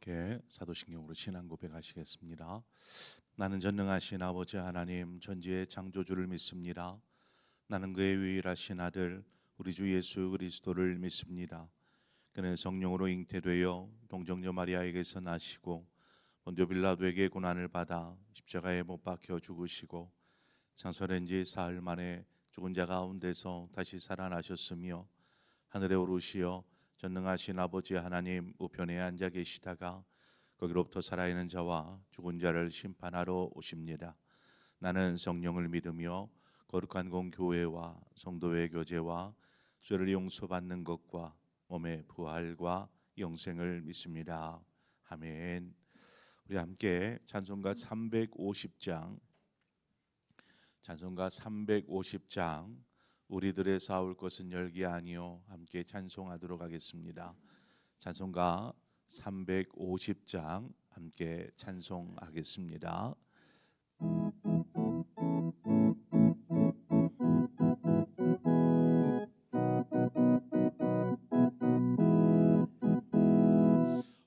함께 사도신경으로 신앙 고백하시겠습니다. 나는 전능하신 아버지 하나님 전지의 창조주를 믿습니다. 나는 그의 유일하신 아들 우리 주 예수 그리스도를 믿습니다. 그는 성령으로 잉태되어 동정녀 마리아에게서 나시고 본디오 빌라도에게 고난을 받아 십자가에 못 박혀 죽으시고 장사된 지 사흘 만에 죽은 자 가운데서 다시 살아나셨으며 하늘에 오르시어 전능하신 아버지 하나님 우편에 앉아 계시다가 거기로부터 살아있는 자와 죽은 자를 심판하러 오십니다. 나는 성령을 믿으며 거룩한 공교회와 성도의 교제와 죄를 용서받는 것과 몸의 부활과 영생을 믿습니다. 아멘. 우리 함께 찬송가 350장 우리들의 싸울 것은 열기 아니요 함께 찬송하도록 하겠습니다. 찬송가 350장 함께 찬송하겠습니다.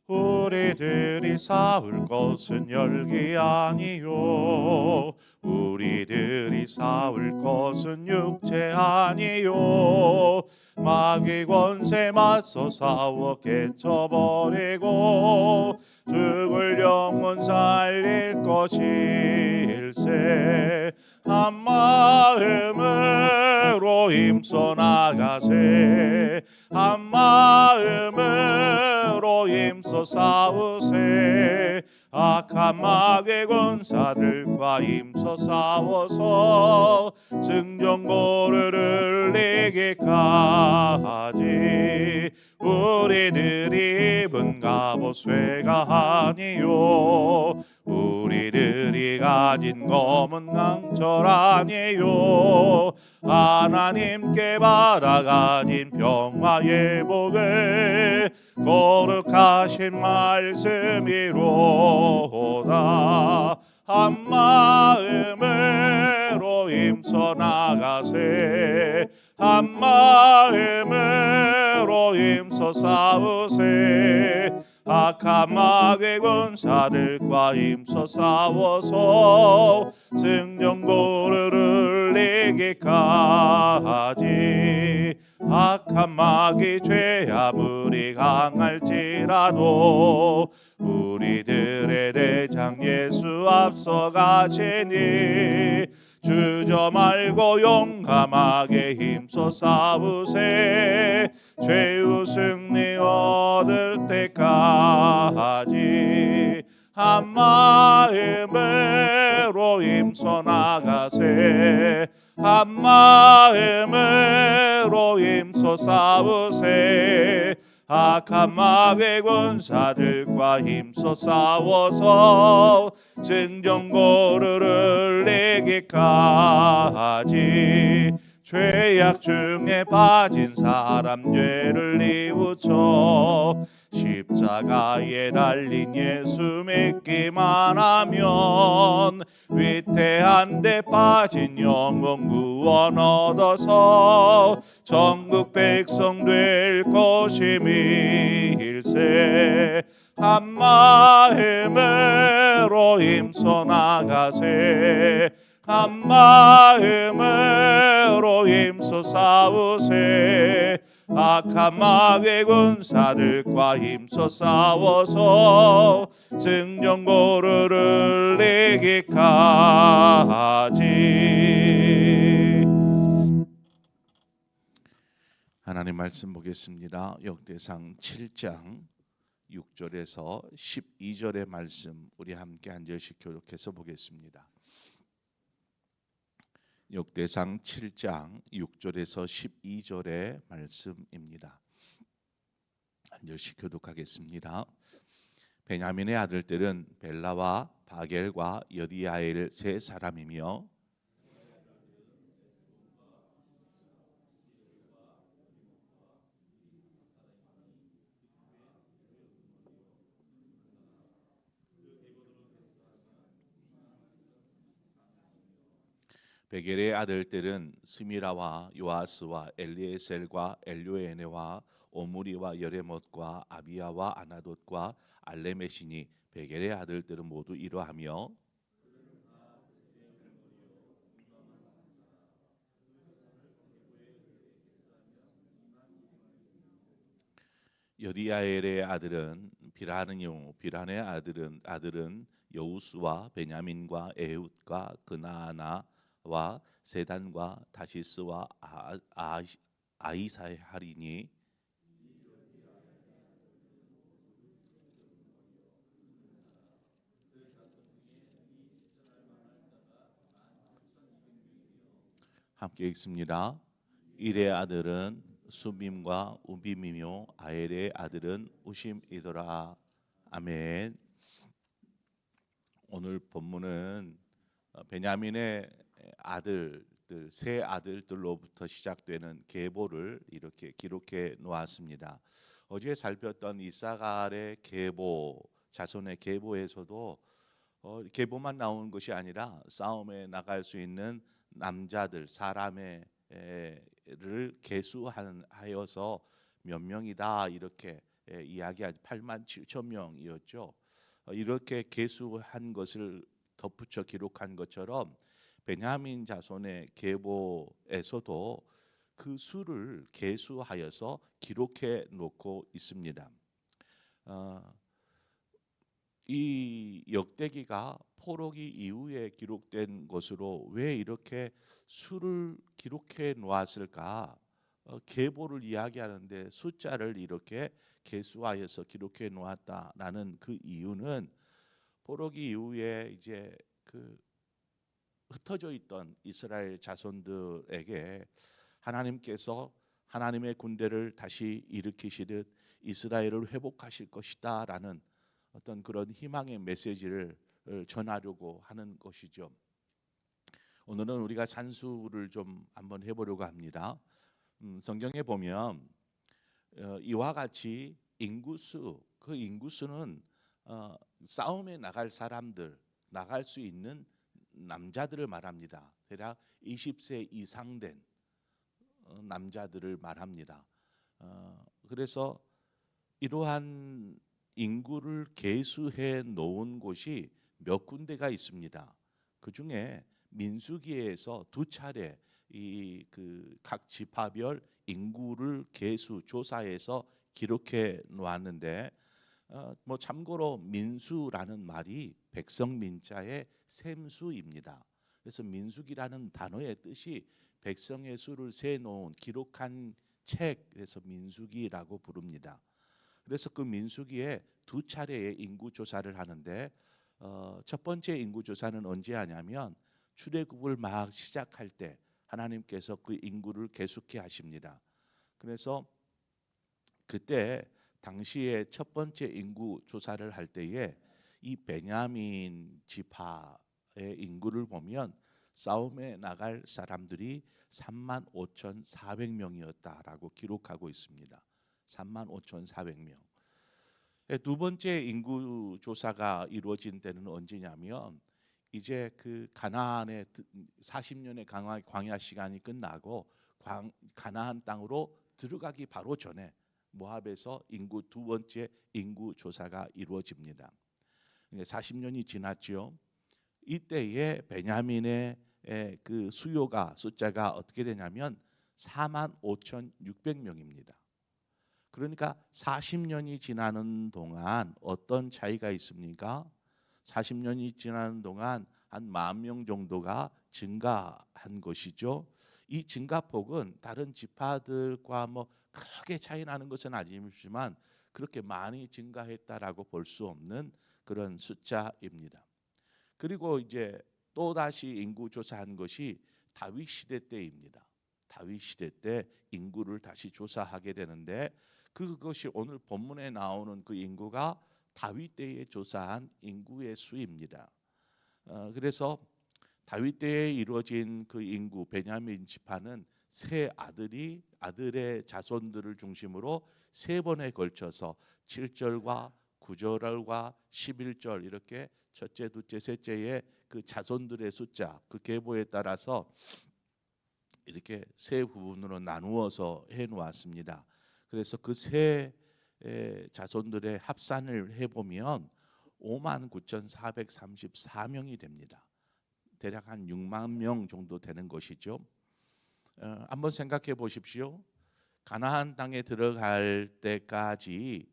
우리들이 싸울 것은 열기 아니요 우리들이 싸울 것은 육체 아니요 마귀 권세 맞서 싸워 깨쳐버리고 죽을 영혼 살릴 것일세 한 마음으로 힘써 나가세 한 마음으로 힘써 싸우세 악한 마귀 군사들과 힘써 싸워서 승전고를 이기까지 우리들이 입은 갑옷 쇠가 아니요 우리들이 가진 검은 강철 아니요 하나님께 받아가진 평화의 복을 거룩하신 말씀이로다 한 마음으로 힘써 나가세 한 마음으로 힘써 싸우세 악한 마귀 군사들과 힘써 싸워서 승전고를 이기까지 악한 마귀 죄 아무리 강할지라도 우리들의 대장 예수 앞서가시니 주저 말고 용감하게 힘써 싸우세 죄의 승리 얻을 때까지 한 마음으로 힘써 나가세 한 마음으로 힘써 싸우세 악한 마귀 군사들과 힘써 싸워서 승전고를 이기까지 죄악 중에 빠진 사람 죄를 뉘우쳐 십자가에 달린 예수 믿기만 하면 위태한 데 빠진 영혼 구원 얻어서 전국 백성 될 것임일세 한 마음으로 힘써 나가세 한 마음으로 힘써 싸우세 악한 마귀 군사들과 힘써 싸워서 승전고를 이기까지. 하나님 말씀 보겠습니다. 역대상 7장 6절에서 12절의 말씀 우리 함께 한 절씩 교독해서 보겠습니다. 역대상 7장 6절에서 12절의 말씀입니다. 한 절씩 교독하겠습니다. 베냐민의 아들들은 벨라와 바겔과 여디아엘 세 사람이며 베겔의 아들들은 스미라와 요아스와 엘리에셀과 엘요에네와 오므리와 여레못과 아비야와 아나돗과 알레메시니 베겔의 아들들은 모두 이러하며 여디아엘의 아들은 비라느요 비란의 아들은 여우스와 베냐민과 에훗과 그나아나와 세단과 다시스와 아이사하리니 함께 읽습니다. 일의 아들은 수빔과 우빔이며 아엘의 아들은 우심이더라. 아멘. 오늘 본문은 베냐민의 아들들 세 아들들로부터 시작되는 계보를 이렇게 기록해 놓았습니다. 어제 살폈던 이사갈의 계보 자손의 계보에서도 계보만 나오는 것이 아니라 싸움에 나갈 수 있는 남자들 사람의 를 계수하여서 몇 명이다 이렇게 이야기하지 8만 7천 명이었죠. 이렇게 계수한 것을 덧붙여 기록한 것처럼 베냐민 자손의 계보에서도 그 수를 계수하여서 기록해 놓고 있습니다. 이 역대기가 포로기 이후에 기록된 것으로 왜 이렇게 수를 기록해 놓았을까? 계보를 이야기하는데 숫자를 이렇게 계수하여서 기록해 놓았다라는 그 이유는 포로기 이후에 이제 그 흩어져 있던 이스라엘 자손들에게 하나님께서 하나님의 군대를 다시 일으키시듯 이스라엘을 회복하실 것이다라는 어떤 그런 희망의 메시지를 전하려고 하는 것이죠. 오늘은 우리가 산수를 좀 한번 해보려고 합니다. 성경에 보면 이와 같이 인구수, 그 인구수는 싸움에 나갈 사람들, 나갈 수 있는 남자들을 말합니다. 대략 20세 이상 된 남자들을 말합니다. 그래서 이러한 인구를 계수해 놓은 곳이 몇 군데가 있습니다. 그 중에 민수기에서 두 차례 이 그 각 지파별 인구를 계수 조사해서 기록해 놓았는데 뭐 참고로 민수라는 말이 백성 민자의 셈수입니다. 그래서 민수기라는 단어의 뜻이 백성의 수를 세 놓은 기록한 책, 그래서 민수기라고 부릅니다. 그래서 그 민수기에 두 차례의 인구 조사를 하는데 첫 번째 인구 조사는 언제 하냐면 출애굽을 막 시작할 때 하나님께서 그 인구를 계속해 하십니다. 그래서 그때 당시에 첫 번째 인구 조사를 할 때에 이 베냐민 지파의 인구를 보면 싸움에 나갈 사람들이 35,400명이었다라고 기록하고 있습니다. 35,400명. 두 번째 인구 조사가 이루어진 때는 언제냐면 이제 그 가나안의 40년의 광야 시간이 끝나고 가나안 땅으로 들어가기 바로 전에 모압에서 인구 두 번째 인구 조사가 이루어집니다. 40년이 지났죠. 이때에 베냐민의 그 숫자가 어떻게 되냐면 45,600명입니다. 그러니까 40년이 지나는 동안 어떤 차이가 있습니까? 40년이 지나는 동안 한 10,000명 정도가 증가한 것이죠. 이 증가폭은 다른 지파들과 뭐 크게 차이 나는 것은 아니지만 그렇게 많이 증가했다라고 볼 수 없는 그런 숫자입니다. 그리고 이제 또 다시 인구 조사한 것이 다윗 시대 때입니다. 다윗 시대 때 인구를 다시 조사하게 되는데 그것이 오늘 본문에 나오는 그 인구가 다윗 때에 조사한 인구의 수입니다. 그래서 다윗 때에 이루어진 그 인구 베냐민 지파는 세 아들의 자손들을 중심으로 세 번에 걸쳐서 7절과 9절과 11절 이렇게 첫째, 둘째, 셋째의 그 자손들의 숫자, 그 계보에 따라서 이렇게 세 부분으로 나누어서 해 놓았습니다. 그래서 그 세 자손들의 합산을 해보면 59,434명이 됩니다. 대략 한 6만 명 정도 되는 것이죠. 한번 생각해 보십시오. 가나안 땅에 들어갈 때까지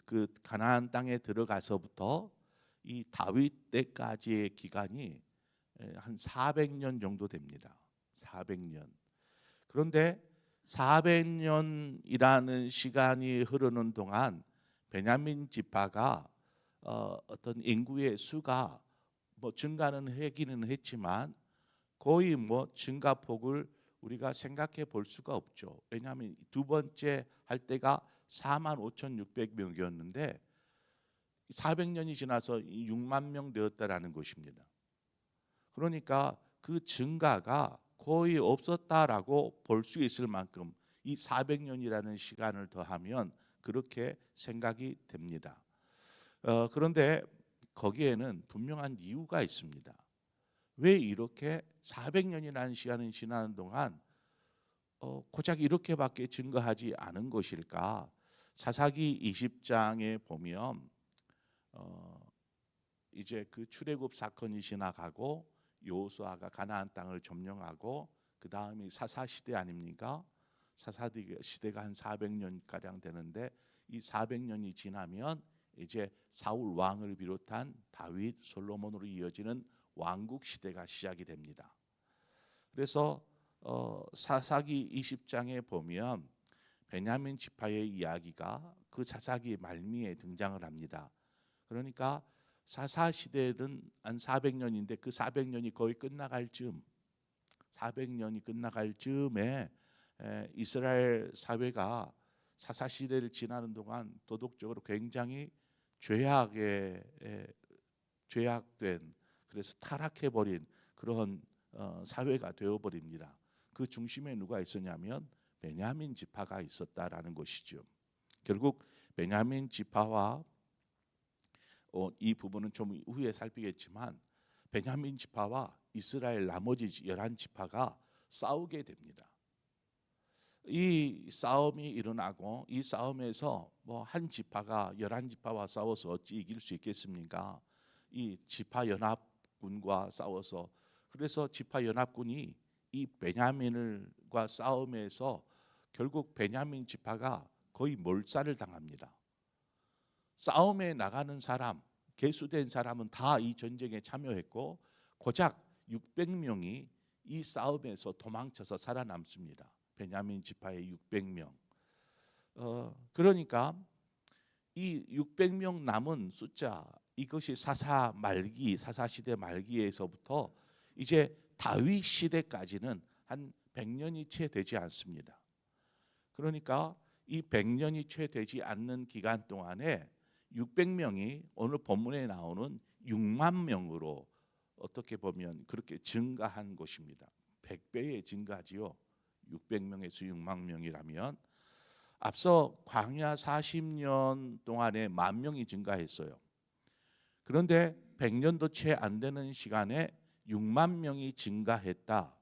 그 가나안 땅에 들어가서부터 이 다윗 때까지의 기간이 한 400년 정도 됩니다. 400년. 그런데 400년이라는 시간이 흐르는 동안 베냐민 지파가 어떤 인구의 수가 뭐 증가는 하기는 했지만 거의 뭐 증가폭을 우리가 생각해 볼 수가 없죠. 왜냐하면 두 번째 할 때가 45,600명이었는데 400년이 지나서 6만 명 되었다라는 것입니다. 그러니까 그 증가가 거의 없었다라고 볼 수 있을 만큼 이 400년이라는 시간을 더하면 그렇게 생각이 됩니다. 그런데 거기에는 분명한 이유가 있습니다. 왜 이렇게 400년이라는 시간이 지나는 동안 고작 이렇게밖에 증거하지 않은 것일까? 사사기 20장에 보면 이제 그 출애굽 사건이 지나가고 여호수아가 가나안 땅을 점령하고 그 다음이 사사 시대 아닙니까? 사사 시대가 한 400년 가량 되는데 이 400년이 지나면 이제 사울 왕을 비롯한 다윗, 솔로몬으로 이어지는 왕국 시대가 시작이 됩니다. 그래서 사사기 20장에 보면 베냐민 지파의 이야기가 그 사사기 말미에 등장을 합니다. 그러니까 사사 시대는 한 400년인데 그 400년이 거의 끝나갈 즈음, 400년이 끝나갈 즈음에 이스라엘 사회가 사사 시대를 지나는 동안 도덕적으로 굉장히 죄악된, 그래서 타락해버린 그런 사회가 되어버립니다. 그 중심에 누가 있었냐면 베냐민 지파가 있었다라는 것이죠. 결국 베냐민 지파와 이 부분은 좀 후에 살피겠지만 베냐민 지파와 이스라엘 나머지 11지파가 싸우게 됩니다. 이 싸움이 일어나고 이 싸움에서 뭐 한 지파가 11지파와 싸워서 어찌 이길 수 있겠습니까? 이 지파 연합군과 싸워서, 그래서 지파 연합군이 이 베냐민과 싸움에서 결국 베냐민 지파가 거의 몰살을 당합니다. 싸움에 나가는 사람, 계수된 사람은 다 이 전쟁에 참여했고 고작 600명이 이 싸움에서 도망쳐서 살아남습니다. 베냐민 지파의 600명. 그러니까 이 600명 남은 숫자, 이것이 사사 시대 말기에서부터 이제 다윗 시대까지는 한 100년이 채 되지 않습니다. 그러니까 이 100년이 채 되지 않는 기간 동안에 600명이 오늘 본문에 나오는 6만 명으로 어떻게 보면 그렇게 증가한 것입니다. 100배의 증가지요. 600명에서 6만 명이라면 앞서 광야 40년 동안에 10,000명이 증가했어요. 그런데 100년도 채 안 되는 시간에 6만 명이 증가했다.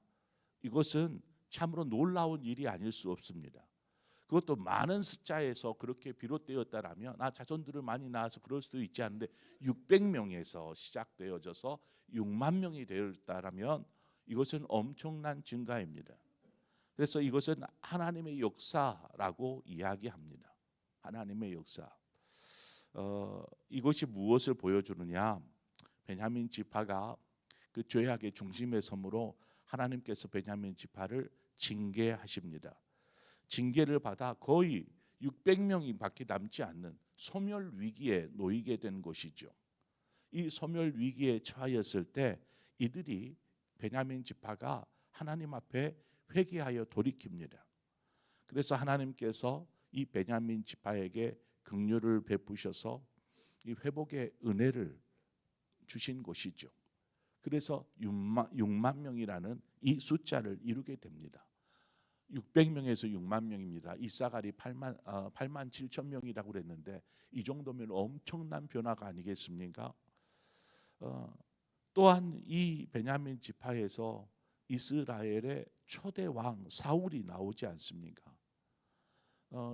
이것은 참으로 놀라운 일이 아닐 수 없습니다. 그것도 많은 숫자에서 그렇게 비롯되었다라면 자손들을 많이 낳아서 그럴 수도 있지 않은데 600명에서 시작되어져서 6만 명이 되었다라면 이것은 엄청난 증가입니다. 그래서 이것은 하나님의 역사라고 이야기합니다. 하나님의 역사. 이것이 무엇을 보여주느냐? 베냐민 지파가 그 죄악의 중심에 서므로 하나님께서 베냐민 지파를 징계하십니다. 징계를 받아 거의 600명이 밖에 남지 않는 소멸 위기에 놓이게 된 것이죠. 이 소멸 위기에 처하였을 때 이들이 베냐민 지파가 하나님 앞에 회개하여 돌이킵니다. 그래서 하나님께서 이 베냐민 지파에게 긍휼을 베푸셔서 이 회복의 은혜를 주신 것이죠. 그래서 6만 명이라는 이 숫자를 이루게 됩니다. 600명에서 6만 명입니다. 이사갈이 8만 7천 명이라고 그랬는데 이 정도면 엄청난 변화가 아니겠습니까? 또한 이 베냐민 지파에서 이스라엘의 초대 왕 사울이 나오지 않습니까?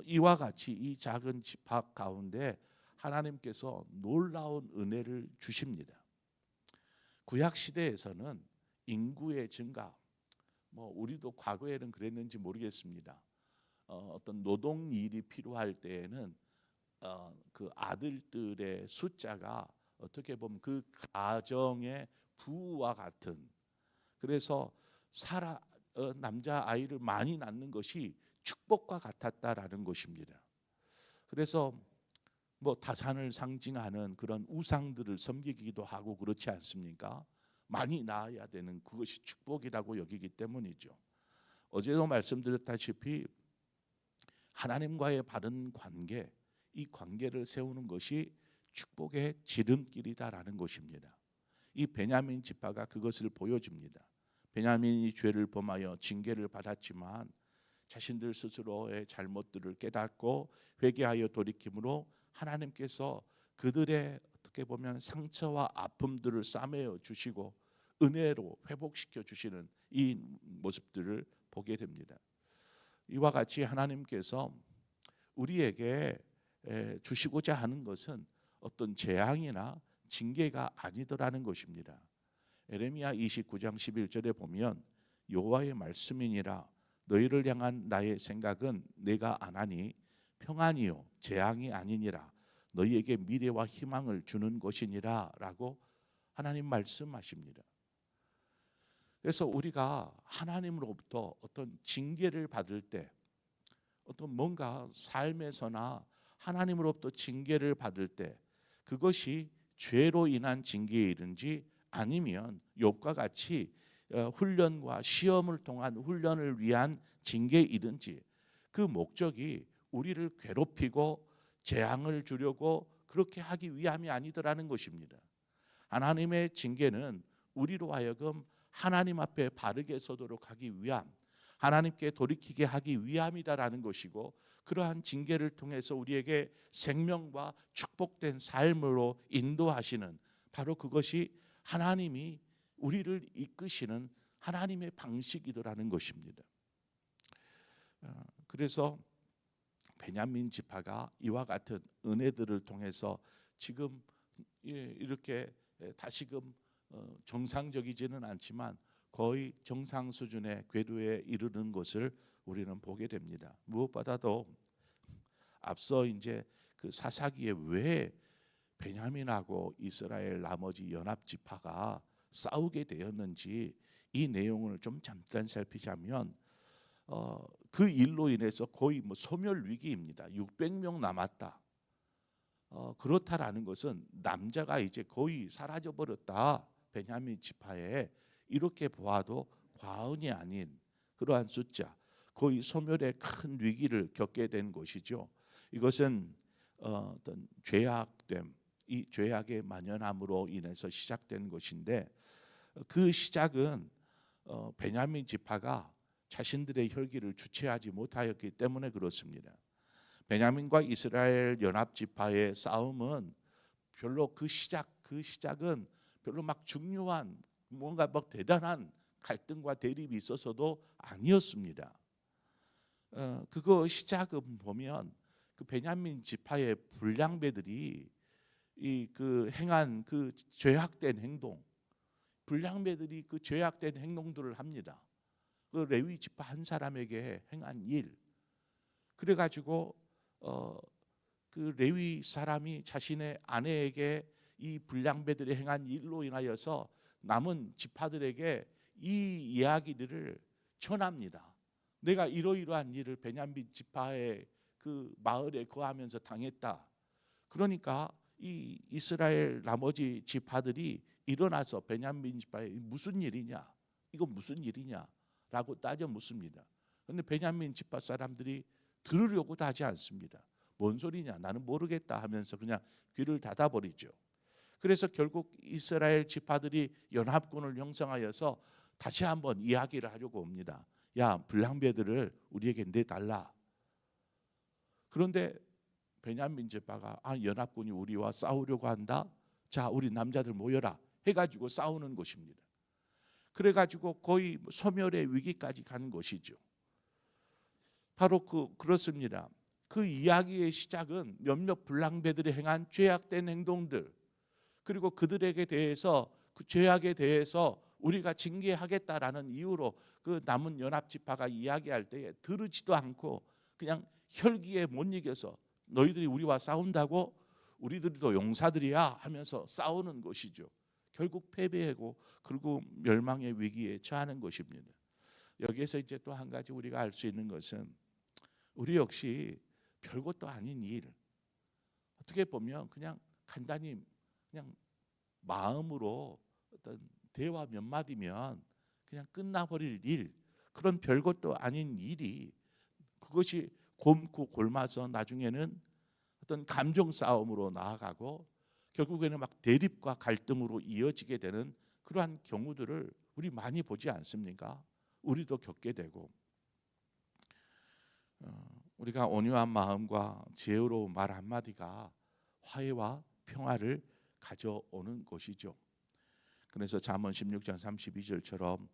이와 같이 이 작은 지파 가운데 하나님께서 놀라운 은혜를 주십니다. 구약 시대에서는 인구의 증가, 우리도 과거에는 그랬는지 모르겠습니다. 어떤 노동 일이 필요할 때에는 그 아들들의 숫자가 어떻게 보면 그 가정의 부와 같은, 그래서 남자 아이를 많이 낳는 것이 축복과 같았다라는 것입니다. 그래서 다산을 상징하는 그런 우상들을 섬기기도 하고 그렇지 않습니까? 많이 낳아야 되는 그것이 축복이라고 여기기 때문이죠. 어제도 말씀드렸다시피 하나님과의 바른 관계, 이 관계를 세우는 것이 축복의 지름길이다라는 것입니다. 이 베냐민 지파가 그것을 보여줍니다. 베냐민이 죄를 범하여 징계를 받았지만 자신들 스스로의 잘못들을 깨닫고 회개하여 돌이킴으로 하나님께서 그들의 어떻게 보면 상처와 아픔들을 싸매어 주시고 은혜로 회복시켜 주시는 이 모습들을 보게 됩니다. 이와 같이 하나님께서 우리에게 주시고자 하는 것은 어떤 재앙이나 징계가 아니더라는 것입니다. 에레미야 29장 11절에 보면 여호와의 말씀이니라 너희를 향한 나의 생각은 내가 안하니 평안이요 재앙이 아니니라 너희에게 미래와 희망을 주는 것이니라 라고 하나님 말씀하십니다. 그래서 우리가 하나님으로부터 어떤 징계를 받을 때, 어떤 뭔가 삶에서나 하나님으로부터 징계를 받을 때 그것이 죄로 인한 징계이든지 아니면 욥과 같이 훈련과 시험을 통한 훈련을 위한 징계이든지 그 목적이 우리를 괴롭히고 재앙을 주려고 그렇게 하기 위함이 아니더라는 것입니다. 하나님의 징계는 우리로 하여금 하나님 앞에 바르게 서도록 하기 위함, 하나님께 돌이키게 하기 위함이다라는 것이고, 그러한 징계를 통해서 우리에게 생명과 축복된 삶으로 인도하시는, 바로 그것이 하나님이 우리를 이끄시는 하나님의 방식이더라는 것입니다. 그래서 베냐민 지파가 이와 같은 은혜들을 통해서 지금 이렇게 다시금 정상적이지는 않지만 거의 정상 수준의 궤도에 이르는 것을 우리는 보게 됩니다. 무엇보다도 앞서 이제 그 사사기에 왜 베냐민하고 이스라엘 나머지 연합 지파가 싸우게 되었는지 이 내용을 좀 잠깐 살피자면 그 일로 인해서 거의 소멸 위기입니다. 600명 남았다. 그렇다라는 것은 남자가 이제 거의 사라져 버렸다. 베냐민 지파에 이렇게 보아도 과언이 아닌 그러한 숫자, 거의 소멸의 큰 위기를 겪게 된 것이죠. 이것은 어떤 죄악됨, 이 죄악의 만연함으로 인해서 시작된 것인데, 그 시작은 베냐민 지파가 자신들의 혈기를 주체하지 못하였기 때문에 그렇습니다. 베냐민과 이스라엘 연합 지파의 싸움은 별로 그 시작은 별로 중요한 뭔가 대단한 갈등과 대립이 있어서도 아니었습니다. 그거 시작은 보면 그 베냐민 지파의 불량배들이 그 행한 그 죄악된 행동, 불량배들이 그 죄악된 행동들을 합니다. 그 레위 지파 한 사람에게 행한 일, 그래가지고 그 레위 사람이 자신의 아내에게 이 불량배들이 행한 일로 인하여서 남은 지파들에게 이 이야기들을 전합니다. 내가 이러이러한 일을 베냐민 지파의 그 마을에 거하면서 당했다. 그러니까 이 이스라엘 나머지 지파들이 일어나서 베냐민 지파에 무슨 일이냐, 이거 무슨 일이냐라고 따져 묻습니다. 그런데 베냐민 지파 사람들이 들으려고도 하지 않습니다. 뭔 소리냐, 나는 모르겠다 하면서 그냥 귀를 닫아버리죠. 그래서 결국 이스라엘 지파들이 연합군을 형성하여서 다시 한번 이야기를 하려고 옵니다. 야, 불량배들을 우리에게 내달라. 그런데 베냐민 지파가 연합군이 우리와 싸우려고 한다. 자, 우리 남자들 모여라 해가지고 싸우는 것입니다. 그래가지고 거의 소멸의 위기까지 간 것이죠. 바로 그렇습니다. 그 이야기의 시작은 몇몇 불량배들이 행한 죄악된 행동들, 그리고 그들에게 대해서 그 죄악에 대해서 우리가 징계하겠다라는 이유로 그 남은 연합지파가 이야기할 때에 들으지도 않고 그냥 혈기에 못 이겨서 너희들이 우리와 싸운다고? 우리들도 용사들이야 하면서 싸우는 것이죠. 결국 패배하고 그리고 멸망의 위기에 처하는 것입니다. 여기에서 이제 또 한 가지 우리가 알 수 있는 것은 우리 역시 별것도 아닌 일, 어떻게 보면 그냥 간단히 그냥 마음으로 어떤 대화 몇 마디면 그냥 끝나버릴 일, 그런 별것도 아닌 일이 그것이 곪고 골마서 나중에는 어떤 감정 싸움으로 나아가고 결국에는 막 대립과 갈등으로 이어지게 되는 그러한 경우들을 우리 많이 보지 않습니까? 우리도 겪게 되고, 우리가 온유한 마음과 지혜로운 말 한마디가 화해와 평화를 가져오는 것이죠. 그래서 잠언 16장 32절처럼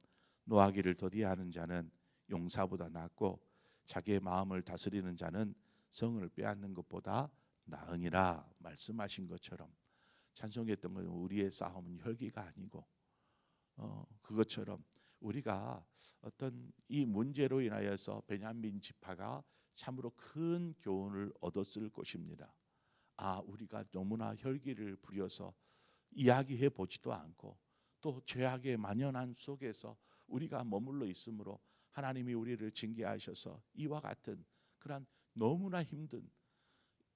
노하기를 더디하는 자는 용사보다 낫고 자기의 마음을 다스리는 자는 성을 빼앗는 것보다 나으니라 말씀하신 것처럼, 찬송했던 건 우리의 싸움은 혈기가 아니고 그것처럼 우리가 어떤 이 문제로 인하여서 베냐민 지파가 참으로 큰 교훈을 얻었을 것입니다. 우리가 너무나 혈기를 부려서 이야기해 보지도 않고 또 죄악의 만연한 속에서 우리가 머물러 있으므로 하나님이 우리를 징계하셔서 이와 같은 그런 너무나 힘든,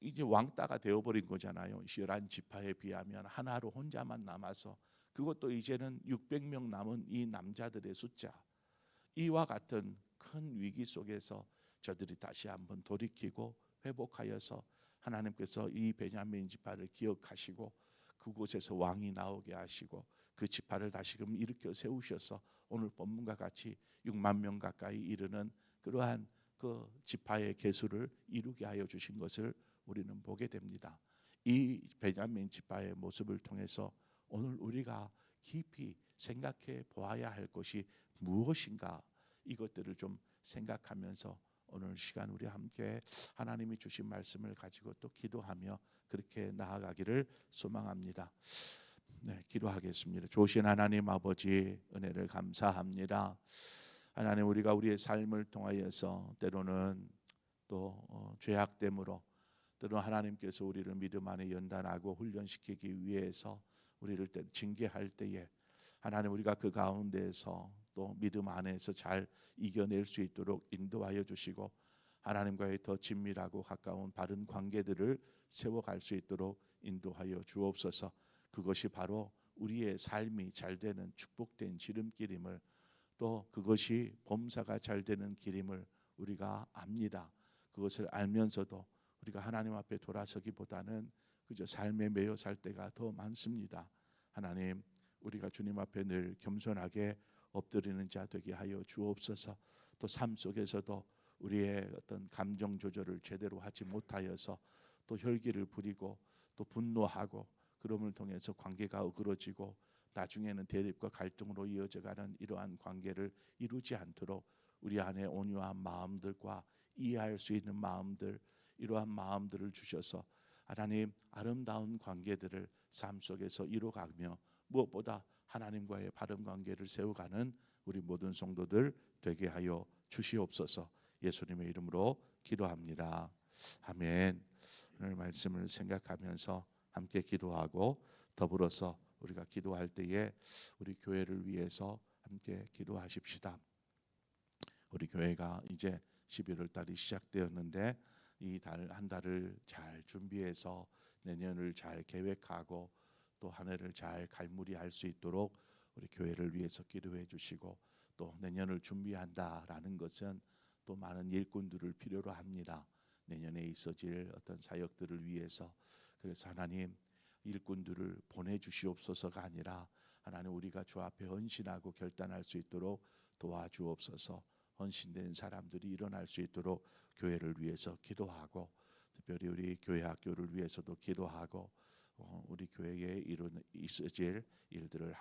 이제 왕따가 되어버린 거잖아요. 11지파에 비하면 하나로 혼자만 남아서, 그것도 이제는 600명 남은 이 남자들의 숫자, 이와 같은 큰 위기 속에서 저들이 다시 한번 돌이키고 회복하여서 하나님께서 이 베냐민 지파를 기억하시고 그곳에서 왕이 나오게 하시고 그 지파를 다시금 일으켜 세우셔서 오늘 본문과 같이 6만 명 가까이 이르는 그러한 그 지파의 계수를 이루게 하여 주신 것을 우리는 보게 됩니다. 이 베냐민 지파의 모습을 통해서 오늘 우리가 깊이 생각해 보아야 할 것이 무엇인가, 이것들을 좀 생각하면서 오늘 시간 우리 함께 하나님이 주신 말씀을 가지고 또 기도하며 그렇게 나아가기를 소망합니다. 네, 기도하겠습니다. 좋으신 하나님 아버지, 은혜를 감사합니다. 하나님, 우리가 우리의 삶을 통하여서 때로는 또 죄악됨으로, 때로는 하나님께서 우리를 믿음 안에 연단하고 훈련시키기 위해서 우리를 징계할 때에 하나님, 우리가 그 가운데에서 또 믿음 안에서 잘 이겨낼 수 있도록 인도하여 주시고 하나님과의 더 친밀하고 가까운 바른 관계들을 세워갈 수 있도록 인도하여 주옵소서. 그것이 바로 우리의 삶이 잘 되는 축복된 지름길임을, 또 그것이 범사가 잘 되는 길임을 우리가 압니다. 그것을 알면서도 우리가 하나님 앞에 돌아서기보다는 그저 삶에 매여 살 때가 더 많습니다. 하나님, 우리가 주님 앞에 늘 겸손하게 엎드리는 자 되게 하여 주옵소서. 또 삶 속에서도 우리의 어떤 감정 조절을 제대로 하지 못하여서 또 혈기를 부리고 또 분노하고 그럼을 통해서 관계가 어그러지고 나중에는 대립과 갈등으로 이어져가는 이러한 관계를 이루지 않도록 우리 안에 온유한 마음들과 이해할 수 있는 마음들, 이러한 마음들을 주셔서 하나님, 아름다운 관계들을 삶 속에서 이루어가며 무엇보다 하나님과의 바른 관계를 세워가는 우리 모든 성도들 되게 하여 주시옵소서. 예수님의 이름으로 기도합니다. 아멘. 오늘 말씀을 생각하면서 함께 기도하고 더불어서 우리가 기도할 때에 우리 교회를 위해서 함께 기도하십시다. 우리 교회가 이제 11월 달이 시작되었는데 이 달 한 달을 잘 준비해서 내년을 잘 계획하고 또 한 해를 잘 갈무리할 수 있도록 우리 교회를 위해서 기도해 주시고, 또 내년을 준비한다라는 것은 또 많은 일꾼들을 필요로 합니다. 내년에 있어질 어떤 사역들을 위해서. 그래서 하나님, 일꾼들을 보내주시옵소서가 아니라 하나님, 우리가 주 앞에 헌신하고 결단할 수 있도록 도와주옵소서. 헌신된 사람들이 일어날 수 있도록 교회를 위해서 기도하고, 특별히 우리 교회 학교를 위해서도 기도하고, 우리 교회에 있어질 일들을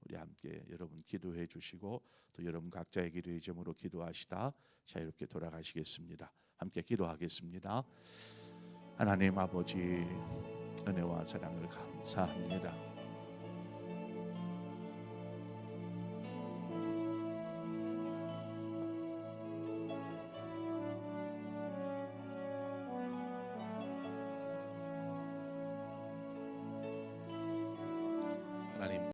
우리 함께 여러분 기도해 주시고 또 여러분 각자의 기도의 제목으로 기도하시다 자유롭게 돌아가시겠습니다. 함께 기도하겠습니다. 하나님 아버지 은혜와 사랑을 감사합니다. 하나님